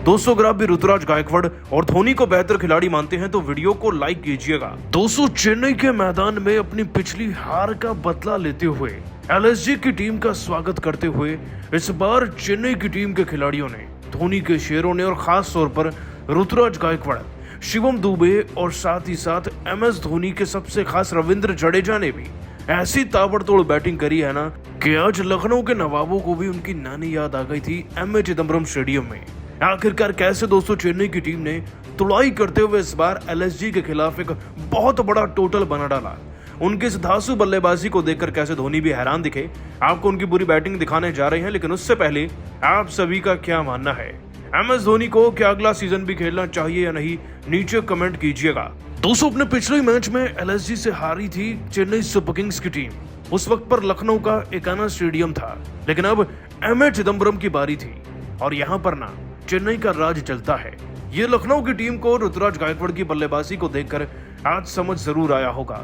दोस्तों अगर आप भी ऋतुराज गायकवाड़ और धोनी को बेहतर खिलाड़ी मानते हैं तो वीडियो को लाइक कीजिएगा। दोस्तों चेन्नई के मैदान में अपनी पिछली हार का बदला लेते हुए एलएसजी की टीम का स्वागत करते हुए इस बार चेन्नई की टीम के खिलाड़ियों ने, धोनी के शेरों ने और खास तौर पर ऋतुराज गायकवाड़, शिवम दुबे और साथ ही साथ एमएस धोनी के सबसे खास रविंद्र जडेजा ने भी ऐसी ताबड़तोड़ बैटिंग करी है ना कि आज लखनऊ के नवाबों को भी उनकी नानी याद आ गई थी एमए चिदम्बरम स्टेडियम में। आखिरकार कैसे दोस्तों चेन्नई की टीम ने तुड़ाई करते हुए इस बार एलएसजी के खिलाफ एक बहुत बड़ा टोटल बना डाला। उनकी इस धांसू बल्लेबाजी को देखकर कैसे धोनी भी हैरान दिखे। आपको उनकी बुरी बैटिंग दिखाने जा रहे हैं, लेकिन उससे पहले आप सभी का क्या मानना है? एमएस धोनी को क्या अगला सीजन भी खेलना चाहिए या नहीं, नीचे कमेंट कीजिएगा। दोस्तों अपने पिछले मैच में एलएसजी से हारी थी चेन्नई सुपर किंग्स की टीम। उस वक्त पर लखनऊ का एकाना स्टेडियम था, लेकिन अब एमए चिदम्बरम की बारी थी और यहाँ पर ना चेन्नई का राज चलता है। ये लखनऊ की टीम को ऋतुराज गायकवाड़ की बल्लेबाजी को देखकर आज समझ जरूर आया होगा।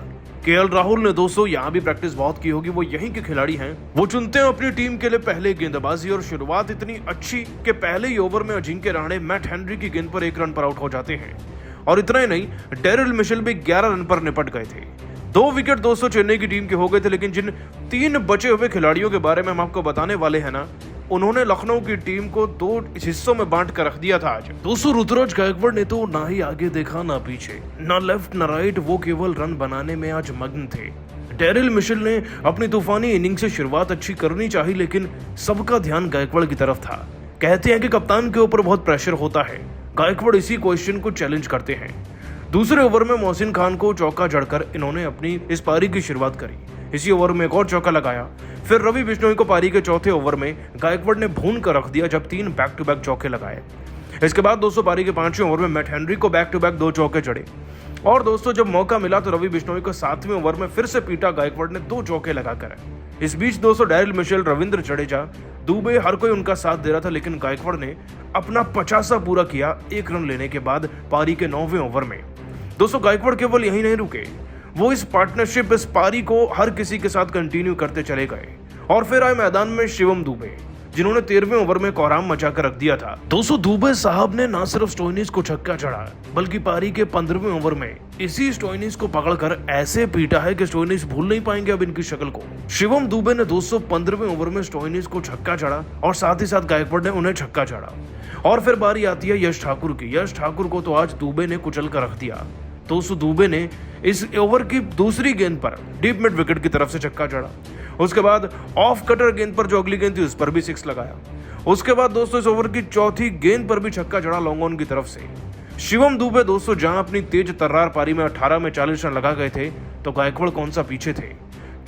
केएल राहुल ने दोस्तों यहाँ भी प्रैक्टिस बहुत की होगी, वो यहीं के खिलाड़ी हैं। वो चुनते हैं अपनी टीम के लिए पहले गेंदबाजी और शुरुआत इतनी अच्छी कि पहले ही ओवर में अजिंक्य रहाणे मैट हेनरी की गेंद पर 1 रन पर आउट हो जाते हैं। और इतना ही नहीं, डेरिल मिशेल भी 11 रन पर निपट गए थे। 2 विकेट दोस्तों चेन्नई की टीम के हो गए थे, लेकिन जिन 3 बचे हुए खिलाड़ियों के बारे में हम आपको बताने वाले हैं ना, उन्होंने लखनऊ की टीम को 2 हिस्सों में बांट कर रख दिया था आज। दोस्तों ऋतुराज गायकवाड़ ने तो ना ही आगे देखा ना पीछे, ना लेफ्ट ना राइट, वो केवल रन बनाने में आज मग्न थे। डेरिल मिशेल ने अपनी तूफानी इनिंग से शुरुआत अच्छी करनी चाहिए, लेकिन सबका ध्यान गायकवाड़ की तरफ था। कहते हैं कि कप्तान के ऊपर बहुत प्रेशर होता है। गायकवाड़ इसी क्वेश्चन को चैलेंज करते हैं। दूसरे ओवर में मोहसिन खान को चौका जड़कर इन्होंने अपनी इस पारी की शुरुआत करी। इसी ओवर में एक और चौका लगाया। फिर रवि बिश्नोई को पारी के चौथे ओवर में गायकवाड़ ने भून कर रख दिया, जब 3 बैक टू बैक चौके लगाए। इसके बाद दोस्तों पारी के 5वें ओवर में मैट हेनरी को बैक टू बैक 2 चौके चढ़े। और दोस्तों जब मौका मिला तो रवि बिश्नोई को 7वें ओवर में फिर से पीटा गायकवाड़ ने 2 चौके लगाकर। इस बीच दोस्तों डेरिल मिशेल, रविंद्र जडेजा, दुबे, हर कोई उनका साथ दे रहा था, लेकिन गायकवाड़ ने अपना 50 पूरा किया 1 रन लेने के बाद पारी के 9वें ओवर में। दोस्तों गायकवाड़ केवल यही नहीं रुके, वो इस पार्टनरशिप, इस पारी को हर किसी के साथ कंटिन्यू करते चले गए। और फिर आए मैदान में शिवम दुबे, जिन्होंने 13वें ओवर में कोहराम मचाकर रख दिया था। दोस्तों दुबे साहब ने न सिर्फ स्टोइनिस को छक्का चढ़ा, बल्कि पारी के 15वें ओवर में इसी स्टोइनिस को पकड़कर ऐसे पीटा है कि स्टोइनिस भूल नहीं पाएंगे अब इनकी शक्ल को। शिवम दुबे ने 215वें ओवर में स्टोइनिस को छक्का चढ़ा और साथ ही साथ गायकवाड़ ने उन्हें छक्का चढ़ा। और फिर बारी आती है यश ठाकुर की। यश ठाकुर को तो आज दुबे ने कुचल कर रख दिया। दोस्तों दुबे ने इस ओवर की दूसरी गेंद पर डीप मिड विकेट की तरफ से छक्का चढ़ा। उसके बाद ऑफ कटर गेंद पर जो अगली गेंद थी उस पर भी 6 लगाया। उसके बाद दोस्तों इस ओवर की चौथी गेंद पर भी छक्का चढ़ा लॉन्ग ऑन की तरफ से। शिवम दुबे दोस्तों जहां अपनी तेज तर्रार पारी में 18 में 40 रन लगा गए थे, तो गायकवाड़ कौन सा पीछे थे।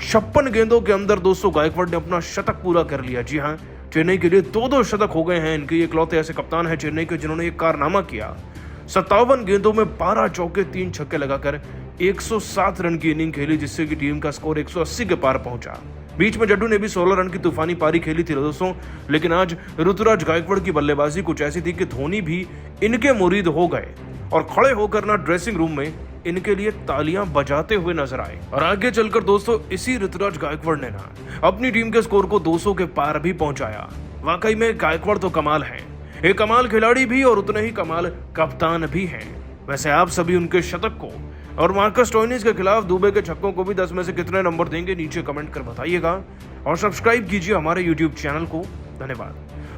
56 गेंदों के अंदर दोस्तों गायकवाड़ ने अपना शतक पूरा कर लिया। जी हाँ, चेन्नई के लिए 2-2 शतक हो गए हैं। इनके इकलौते ऐसे कप्तान है चेन्नई के जिन्होंने एक कारनामा किया। 57 गेंदों में 12 चौके 3 छक्के लगाकर 107 रन की इनिंग खेली, जिससे कि टीम का स्कोर 180 के पार पहुंचा। बीच में जड्डू ने भी 16 रन की तूफानी पारी खेली थी दोस्तों, लेकिन आज ऋतुराज गायकवाड़ की बल्लेबाजी कुछ ऐसी थी कि धोनी भी इनके मुरीद हो गए और खड़े होकर ना ड्रेसिंग रूम में इनके लिए तालियां बजाते हुए नजर आए। और आगे चलकर दोस्तों इसी ऋतुराज गायकवाड़ ने ना अपनी टीम के स्कोर को 200 के पार भी पहुंचाया। वाकई में गायकवाड़ तो कमाल है, एक कमाल खिलाड़ी भी और उतने ही कमाल कप्तान भी हैं। वैसे आप सभी उनके शतक को और मार्कस स्टोइनिस के खिलाफ दुबे के छक्कों को भी 10 में से कितने नंबर देंगे, नीचे कमेंट कर बताइएगा और सब्सक्राइब कीजिए हमारे YouTube चैनल को। धन्यवाद।